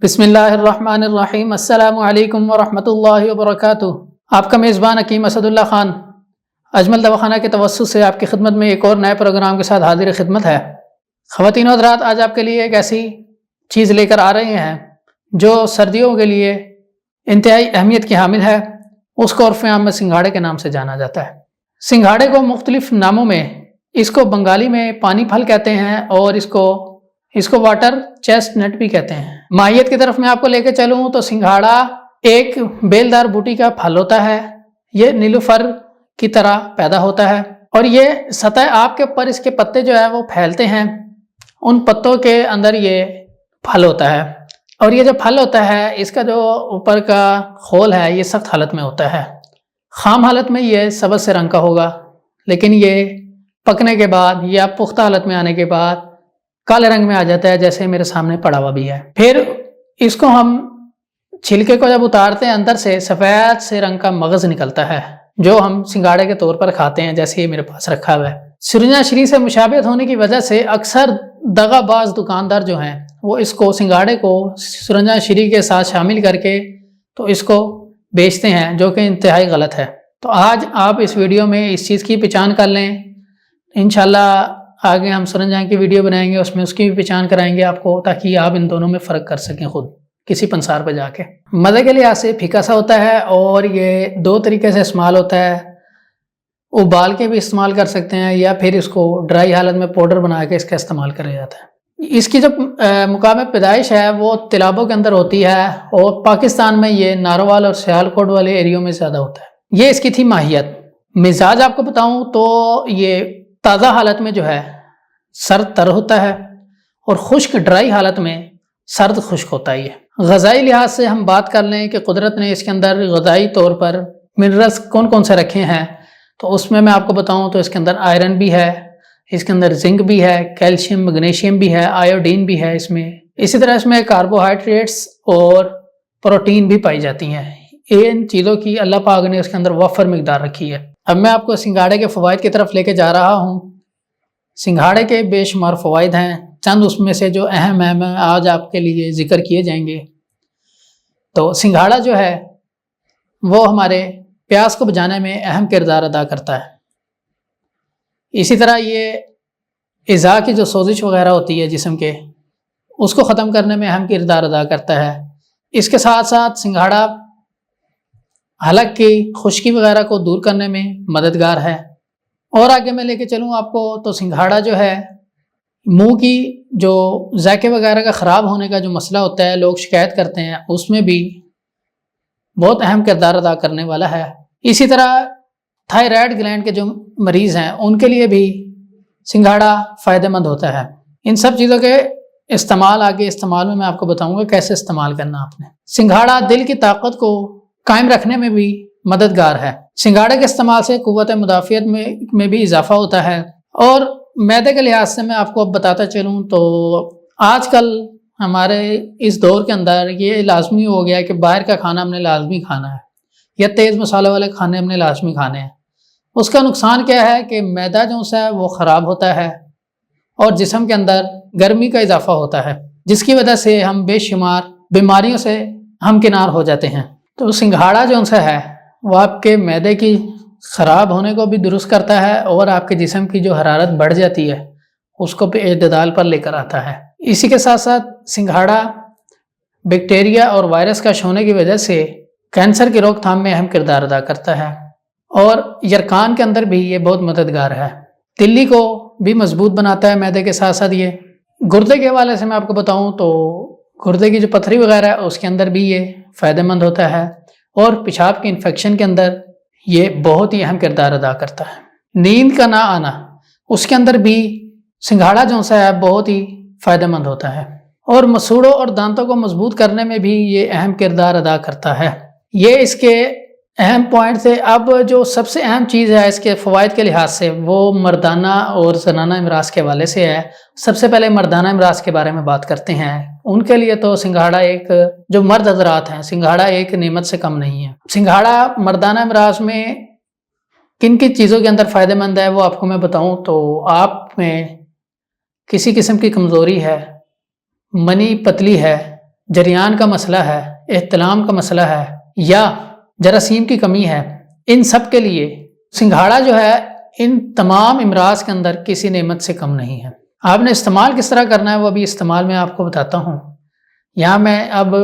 بسم اللہ الرحمن الرحیم۔ السلام علیکم ورحمۃ اللہ وبرکاتہ۔ آپ کا میزبان حکیم اسد اللہ خان اجمل دواخانہ کے توسط سے آپ کی خدمت میں ایک اور نئے پروگرام کے ساتھ حاضر خدمت ہے۔ خواتین و حضرات، آج آپ کے لیے ایک ایسی چیز لے کر آ رہے ہیں جو سردیوں کے لیے انتہائی اہمیت کی حامل ہے۔ اس کو عرف عام میں سنگھاڑے کے نام سے جانا جاتا ہے۔ سنگھاڑے کو مختلف ناموں میں، اس کو بنگالی میں پانی پھل کہتے ہیں اور اس کو واٹر چیسٹ نٹ بھی کہتے ہیں۔ ماہیت کی طرف میں آپ کو لے کے چلوں تو سنگھاڑا ایک بیلدار بوٹی کا پھل ہوتا ہے۔ یہ نیلوفر کی طرح پیدا ہوتا ہے اور یہ سطح آب کے اوپر اس کے پتے جو ہے وہ پھیلتے ہیں۔ ان پتوں کے اندر یہ پھل ہوتا ہے اور یہ جو پھل ہوتا ہے اس کا جو اوپر کا کھول ہے یہ سخت حالت میں ہوتا ہے۔ خام حالت میں یہ سبز سے رنگ کا ہوگا، لیکن یہ پکنے کے بعد یا پختہ حالت میں آنے کے بعد کالے رنگ میں آ جاتا ہے، جیسے میرے سامنے پڑا ہوا بھی ہے۔ پھر اس کو ہم چھلکے کو جب اتارتے ہیں، اندر سے سفید سے رنگ کا مغز نکلتا ہے جو ہم سنگھاڑے کے طور پر کھاتے ہیں، جیسے یہ میرے پاس رکھا ہوا ہے۔ سرنجا شری سے مشابہت ہونے کی وجہ سے اکثر دغا باز دکاندار جو ہیں وہ اس کو سنگھاڑے کو سرنجا شری کے ساتھ شامل کر کے تو اس کو بیچتے ہیں، جو کہ انتہائی غلط ہے۔ تو آج آپ اس ویڈیو میں اس چیز کی پہچان کر لیں۔ انشاءاللہ آگے ہم سرنجا کی ویڈیو بنائیں گے، اس میں اس کی بھی پہچان کرائیں گے آپ کو، تاکہ آپ ان دونوں میں فرق کر سکیں خود کسی پنسار پہ جا کے۔ مزے کے لحاظ سے پھیکا سا ہوتا ہے اور یہ دو طریقے سے استعمال ہوتا ہے۔ ابال کے بھی استعمال کر سکتے ہیں یا پھر اس کو ڈرائی حالت میں پاؤڈر بنا کے اس کا استعمال کیا جاتا ہے۔ اس کی جو مقام پیدائش ہے وہ تلابوں کے اندر ہوتی ہے اور پاکستان میں یہ ناروال اور سیالکوٹ والے ایریوں میں زیادہ ہوتا ہے۔ یہ اس کی تھی ماہیت۔ مزاج آپ کو بتاؤں تو یہ تازہ حالت میں جو ہے سرد تر ہوتا ہے اور خشک ڈرائی حالت میں سرد خشک ہوتا ہے۔ یہ غذائی لحاظ سے ہم بات کر لیں کہ قدرت نے اس کے اندر غذائی طور پر منرلز کون کون سے رکھے ہیں، تو اس میں آپ کو بتاؤں تو اس کے اندر آئرن بھی ہے، اس کے اندر زنک بھی ہے، کیلشیم میگنیشیم بھی ہے، آیوڈین بھی ہے اس میں۔ اسی طرح اس میں کاربوہائیڈریٹس اور پروٹین بھی پائی جاتی ہیں۔ ان چیزوں کی اللہ پاک نے اس کے اندر وافر مقدار رکھی ہے۔ اب میں آپ کو سنگھاڑے کے فوائد کی طرف لے کے جا رہا ہوں۔ سنگھاڑے کے بے شمار فوائد ہیں، چند اس میں سے جو اہم ہیں آج آپ کے لیے ذکر کیے جائیں گے۔ تو سنگھاڑا جو ہے وہ ہمارے پیاس کو بجھانے میں اہم کردار ادا کرتا ہے۔ اسی طرح یہ اعضاء کی جو سوزش وغیرہ ہوتی ہے جسم کے، اس کو ختم کرنے میں اہم کردار ادا کرتا ہے۔ اس کے ساتھ ساتھ سنگھاڑا حلق کی خشکی وغیرہ کو دور کرنے میں مددگار ہے۔ اور آگے میں لے کے چلوں آپ کو تو سنگھاڑا جو ہے منہ کی جو ذائقے وغیرہ کا خراب ہونے کا جو مسئلہ ہوتا ہے، لوگ شکایت کرتے ہیں، اس میں بھی بہت اہم کردار ادا کرنے والا ہے۔ اسی طرح تھائرائیڈ گلینڈ کے جو مریض ہیں ان کے لیے بھی سنگھاڑا فائدہ مند ہوتا ہے۔ ان سب چیزوں کے استعمال میں آپ کو بتاؤں گا کیسے استعمال کرنا آپ نے۔ سنگھاڑا دل کی طاقت کو قائم رکھنے میں بھی مددگار ہے۔ سنگھاڑے کے استعمال سے قوت مدافعت میں بھی اضافہ ہوتا ہے۔ اور معدے کے لحاظ سے میں آپ کو اب بتاتا چلوں تو آج کل ہمارے اس دور کے اندر یہ لازمی ہو گیا ہے کہ باہر کا کھانا ہم نے لازمی کھانا ہے یا تیز مسالے والے کھانے ہم نے لازمی کھانے ہیں۔ اس کا نقصان کیا ہے کہ معدہ جو ہے وہ خراب ہوتا ہے اور جسم کے اندر گرمی کا اضافہ ہوتا ہے، جس کی وجہ سے ہم بے شمار بیماریوں سے ہمکنار ہو جاتے ہیں۔ تو سنگھاڑا جو ہے وہ آپ کے معدے کی خراب ہونے کو بھی درست کرتا ہے اور آپ کے جسم کی جو حرارت بڑھ جاتی ہے اس کو بھی اعتدال پر لے کر آتا ہے۔ اسی کے ساتھ ساتھ سنگھاڑا بیکٹیریا اور وائرس کا ہونے کی وجہ سے کینسر کی روک تھام میں اہم کردار ادا کرتا ہے اور یرقان کے اندر بھی یہ بہت مددگار ہے۔ تلی کو بھی مضبوط بناتا ہے معدے کے ساتھ ساتھ۔ یہ گردے کے حوالے سے میں آپ کو بتاؤں تو گردے کی جو پتھری وغیرہ ہے اس کے اندر بھی یہ فائدہ مند ہوتا ہے اور پیشاب کے انفیکشن کے اندر یہ بہت ہی اہم کردار ادا کرتا ہے۔ نیند کا نہ آنا، اس کے اندر بھی سنگھاڑا جو ہے بہت ہی فائدہ مند ہوتا ہے اور مسوڑوں اور دانتوں کو مضبوط کرنے میں بھی یہ اہم کردار ادا کرتا ہے۔ یہ اس کے اہم پوائنٹ تھے۔ اب جو سب سے اہم چیز ہے اس کے فوائد کے لحاظ سے وہ مردانہ اور زنانہ امراض کے حوالے سے ہے۔ سب سے پہلے مردانہ امراض کے بارے میں بات کرتے ہیں۔ ان کے لیے تو سنگھاڑا ایک، جو مرد حضرات ہیں، سنگھاڑا ایک نعمت سے کم نہیں ہے۔ سنگھاڑا مردانہ امراض میں کن کن چیزوں کے اندر فائدہ مند ہے وہ آپ کو میں بتاؤں تو آپ میں کسی قسم کی کمزوری ہے، منی پتلی ہے جریان کا مسئلہ ہے، احتلام کا مسئلہ ہے، یا جراثیم کی کمی ہے، ان سب کے لیے سنگھاڑا جو ہے ان تمام امراض کے اندر کسی نعمت سے کم نہیں ہے۔ آپ نے استعمال کس طرح کرنا ہے وہ ابھی استعمال میں آپ کو بتاتا ہوں۔ یہاں میں اب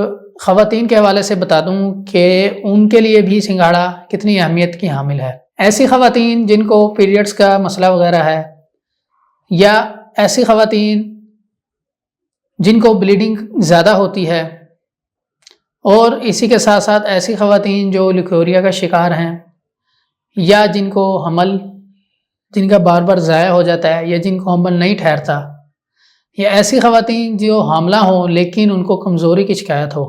خواتین کے حوالے سے بتا دوں کہ ان کے لیے بھی سنگھاڑا کتنی اہمیت کی حامل ہے۔ ایسی خواتین جن کو پیریڈز کا مسئلہ وغیرہ ہے، یا ایسی خواتین جن کو بلیڈنگ زیادہ ہوتی ہے، اور اسی کے ساتھ ساتھ ایسی خواتین جو لیکوریا کا شکار ہیں، یا جن کو حمل جن کا بار بار ضائع ہو جاتا ہے، یا جن کو حمل نہیں ٹھہرتا، یا ایسی خواتین جو حاملہ ہوں لیکن ان کو کمزوری کی شکایت ہو،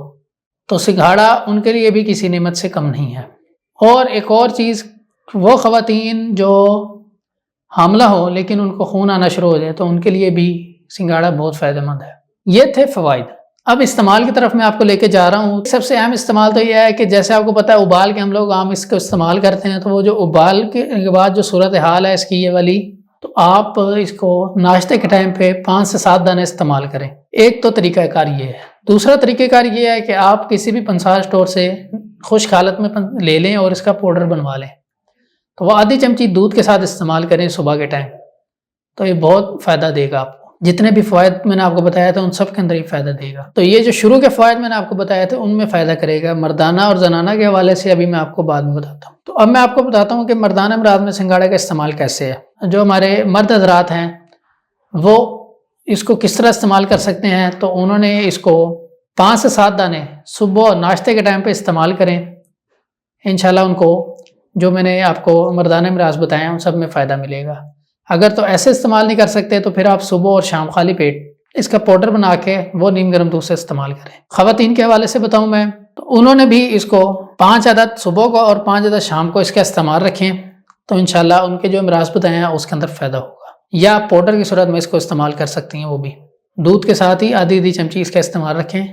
تو سنگھاڑا ان کے لیے بھی کسی نعمت سے کم نہیں ہے۔ اور ایک اور چیز، وہ خواتین جو حاملہ ہو لیکن ان کو خون آنا شروع ہو جائے تو ان کے لیے بھی سنگھاڑا بہت فائدہ مند ہے۔ یہ تھے فوائد۔ اب استعمال کی طرف میں آپ کو لے کے جا رہا ہوں۔ سب سے اہم استعمال تو یہ ہے کہ جیسے آپ کو پتہ ہے ابال کے ہم لوگ عام اس کو استعمال کرتے ہیں، تو وہ جو ابال کے بعد جو صورتحال ہے اس کی یہ والی، تو آپ اس کو ناشتے کے ٹائم پہ 5 سے 7 دانے استعمال کریں۔ ایک تو طریقہ کار یہ ہے۔ دوسرا طریقہ کار یہ ہے کہ آپ کسی بھی پنسار اسٹور سے خشک حالت میں لے لیں اور اس کا پاؤڈر بنوا لیں، تو وہ آدھی چمچی دودھ کے ساتھ استعمال کریں صبح کے ٹائم، تو یہ بہت فائدہ دے گا آپ کو۔ جتنے بھی فوائد میں نے آپ کو بتایا تھا ان سب کے اندر یہ فائدہ دے گا۔ تو یہ جو شروع کے فوائد میں نے آپ کو بتایا تھے ان میں فائدہ کرے گا۔ مردانہ اور زنانہ کے حوالے سے ابھی میں آپ کو بعد میں بتاتا ہوں۔ تو اب میں آپ کو بتاتا ہوں کہ مردانہ امراض میں سنگھاڑے کا استعمال کیسے ہے۔ جو ہمارے مرد حضرات ہیں وہ اس کو کس طرح استعمال کر سکتے ہیں، تو انہوں نے اس کو 5 سے 7 دانے صبح اور ناشتے کے ٹائم پہ استعمال کریں، انشاءاللہ ان کو جو میں نے آپ کو مردانہ امراض بتایا ان سب میں فائدہ ملے گا۔ اگر تو ایسے استعمال نہیں کر سکتے تو پھر آپ صبح اور شام خالی پیٹ اس کا پاؤڈر بنا کے وہ نیم گرم دودھ سے استعمال کریں۔ خواتین کے حوالے سے بتاؤں میں، تو انہوں نے بھی اس کو 5 عدد صبح کو اور 5 عدد شام کو اس کا استعمال رکھیں، تو انشاءاللہ ان کے جو امراض بتائے ہیں اس کے اندر فائدہ ہوگا۔ یا پاؤڈر کی صورت میں اس کو استعمال کر سکتی ہیں، وہ بھی دودھ کے ساتھ ہی آدھی چمچی اس کا استعمال رکھیں۔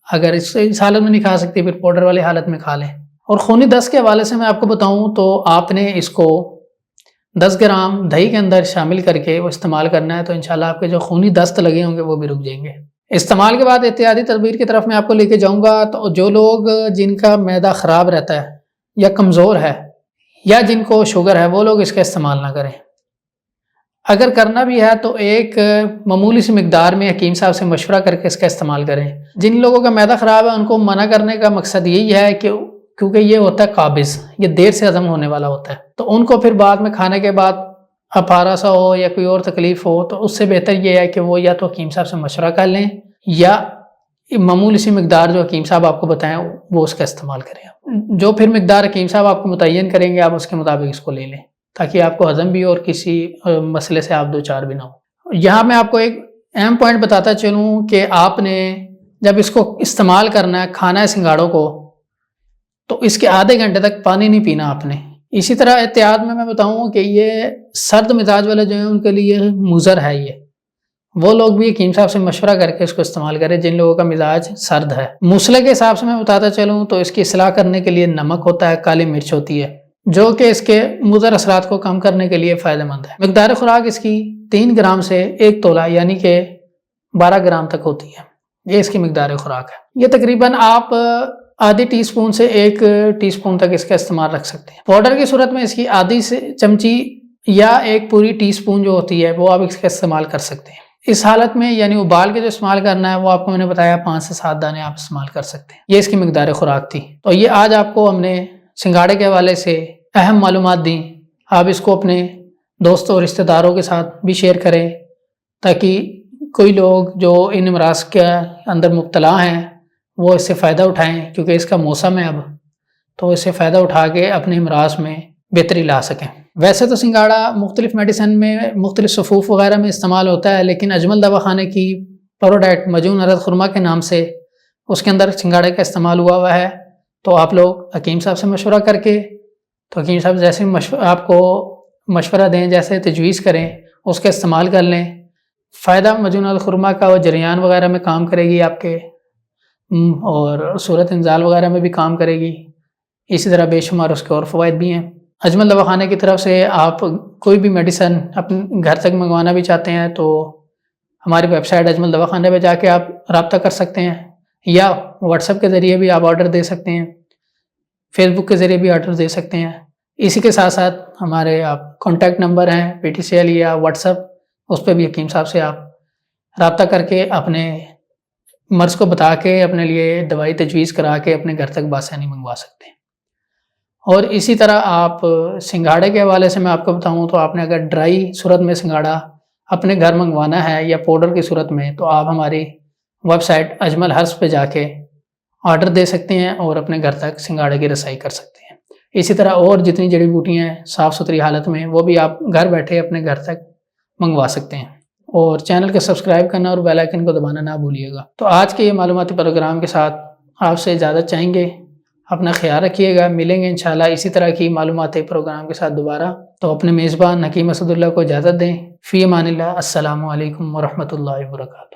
اگر اس حالت میں نہیں کھا سکتی پھر پاؤڈر والی حالت میں کھا لیں۔ اور خونی دست کے حوالے سے میں آپ کو بتاؤں تو آپ نے اس کو 10 گرام دہی کے اندر شامل کر کے وہ استعمال کرنا ہے، تو انشاءاللہ آپ کے جو خونی دست لگے ہوں گے وہ بھی رک جائیں گے۔ استعمال کے بعد احتیاطی تدبیر کی طرف میں آپ کو لے کے جاؤں گا۔ تو جو لوگ جن کا معدہ خراب رہتا ہے یا کمزور ہے یا جن کو شوگر ہے وہ لوگ اس کا استعمال نہ کریں۔ اگر کرنا بھی ہے تو ایک معمولی سی مقدار میں حکیم صاحب سے مشورہ کر کے اس کا استعمال کریں۔ جن لوگوں کا معدہ خراب ہے ان کو منع کرنے کا مقصد یہی ہے کہ کیونکہ یہ ہوتا ہے قابض، یہ دیر سے ہضم ہونے والا ہوتا ہے، تو ان کو پھر بعد میں کھانے کے بعد اپارا سا ہو یا کوئی اور تکلیف ہو، تو اس سے بہتر یہ ہے کہ وہ یا تو حکیم صاحب سے مشورہ کر لیں یا معمولی سی مقدار جو حکیم صاحب آپ کو بتائیں وہ اس کا استعمال کریں۔ جو پھر مقدار حکیم صاحب آپ کو متعین کریں گے آپ اس کے مطابق اس کو لے لیں، تاکہ آپ کو ہضم بھی اور کسی مسئلے سے آپ دوچار بھی نہ ہو۔ یہاں میں آپ کو ایک اہم پوائنٹ بتاتا چلوں کہ آپ نے جب اس کو استعمال کرنا ہے، کھانا ہے سنگھاڑوں کو، تو اس کے آدھے گھنٹے تک پانی نہیں پینا آپ نے۔ اسی طرح احتیاط میں بتاؤں کہ یہ سرد مزاج والے جو ہیں ان کے لیے مضر ہے، یہ وہ لوگ بھی حکیم صاحب سے مشورہ کر کے اس کو استعمال کریں جن لوگوں کا مزاج سرد ہے۔ مسئلے کے حساب سے میں بتاتا چلوں تو اس کی اصلاح کرنے کے لیے نمک ہوتا ہے، کالی مرچ ہوتی ہے، جو کہ اس کے مضر اثرات کو کم کرنے کے لیے فائدہ مند ہے۔ مقدار خوراک اس کی 3 گرام سے 1 تولہ یعنی کہ 12 گرام تک ہوتی ہے، یہ اس کی مقدار خوراک ہے۔ یہ تقریباً آپ آدھی ٹی سپون سے 1 ٹی سپون تک اس کا استعمال رکھ سکتے ہیں۔ پاؤڈر کی صورت میں اس کی آدھی سے چمچی یا 1 پوری ٹی سپون جو ہوتی ہے وہ آپ اس کا استعمال کر سکتے ہیں۔ اس حالت میں یعنی ابال کے جو استعمال کرنا ہے وہ آپ کو میں نے بتایا 5 سے 7 دانے آپ استعمال کر سکتے ہیں۔ یہ اس کی مقدار خوراک تھی۔ تو یہ آج آپ کو ہم نے سنگھاڑے کے حوالے سے اہم معلومات دیں۔ آپ اس کو اپنے دوستوں اور رشتہ داروں کے ساتھ بھی شیئر کریں تاکہ کوئی لوگ جو ان امراض کے اندر مبتلا ہیں وہ اس سے فائدہ اٹھائیں، کیونکہ اس کا موسم ہے اب، تو اس سے فائدہ اٹھا کے اپنے امراض میں بہتری لا سکیں۔ ویسے تو سنگھاڑا مختلف میڈیسن میں مختلف صفوف وغیرہ میں استعمال ہوتا ہے، لیکن اجمل دواخانے کی پروڈائٹ مجون عرض خرما کے نام سے اس کے اندر سنگھاڑے کا استعمال ہوا ہے۔ تو آپ لوگ حکیم صاحب سے مشورہ کر کے، تو حکیم صاحب جیسے آپ کو مشورہ دیں، جیسے تجویز کریں اس کا استعمال کر لیں۔ فائدہ مجون عرض خرما کا وہ جریان وغیرہ میں کام کرے گی آپ کے، اور صورت انزال وغیرہ میں بھی کام کرے گی۔ اسی طرح بے شمار اس کے اور فوائد بھی ہیں۔ اجمل دواخانے کی طرف سے آپ کوئی بھی میڈیسن اپنے گھر تک منگوانا بھی چاہتے ہیں تو ہماری ویب سائٹ اجمل دواخانے پہ جا کے آپ رابطہ کر سکتے ہیں۔ یا واٹس ایپ کے ذریعے بھی آپ آرڈر دے سکتے ہیں، فیس بک کے ذریعے بھی آرڈر دے سکتے ہیں۔ اسی کے ساتھ ساتھ ہمارے آپ کانٹیکٹ نمبر ہیں PTCL یا واٹس ایپ، اس پہ بھی حکیم صاحب سے آپ رابطہ کر کے اپنے مرض کو بتا کے اپنے لیے دوائی تجویز کرا کے اپنے گھر تک بآسانی منگوا سکتے ہیں۔ اور اسی طرح آپ سنگھاڑے کے حوالے سے میں آپ کو بتاؤں تو آپ نے اگر ڈرائی صورت میں سنگھاڑا اپنے گھر منگوانا ہے یا پاؤڈر کی صورت میں، تو آپ ہماری ویب سائٹ اجمل ہربس پہ جا کے آرڈر دے سکتے ہیں اور اپنے گھر تک سنگھاڑے کی رسائی کر سکتے ہیں۔ اسی طرح اور جتنی جڑی بوٹیاں ہیں صاف ستھری حالت میں، وہ بھی آپ گھر بیٹھے اپنے گھر تک منگوا سکتے ہیں۔ اور چینل کو سبسکرائب کرنا اور بیل آئیکن کو دبانا نہ بھولیے گا۔ تو آج کے یہ معلوماتی پروگرام کے ساتھ آپ سے اجازت چاہیں گے، اپنا خیال رکھیے گا، ملیں گے انشاءاللہ اسی طرح کی معلوماتی پروگرام کے ساتھ دوبارہ۔ تو اپنے میزبان حکیم اسد اللہ کو اجازت دیں، فی امان اللہ، السلام علیکم ورحمۃ اللہ وبرکاتہ۔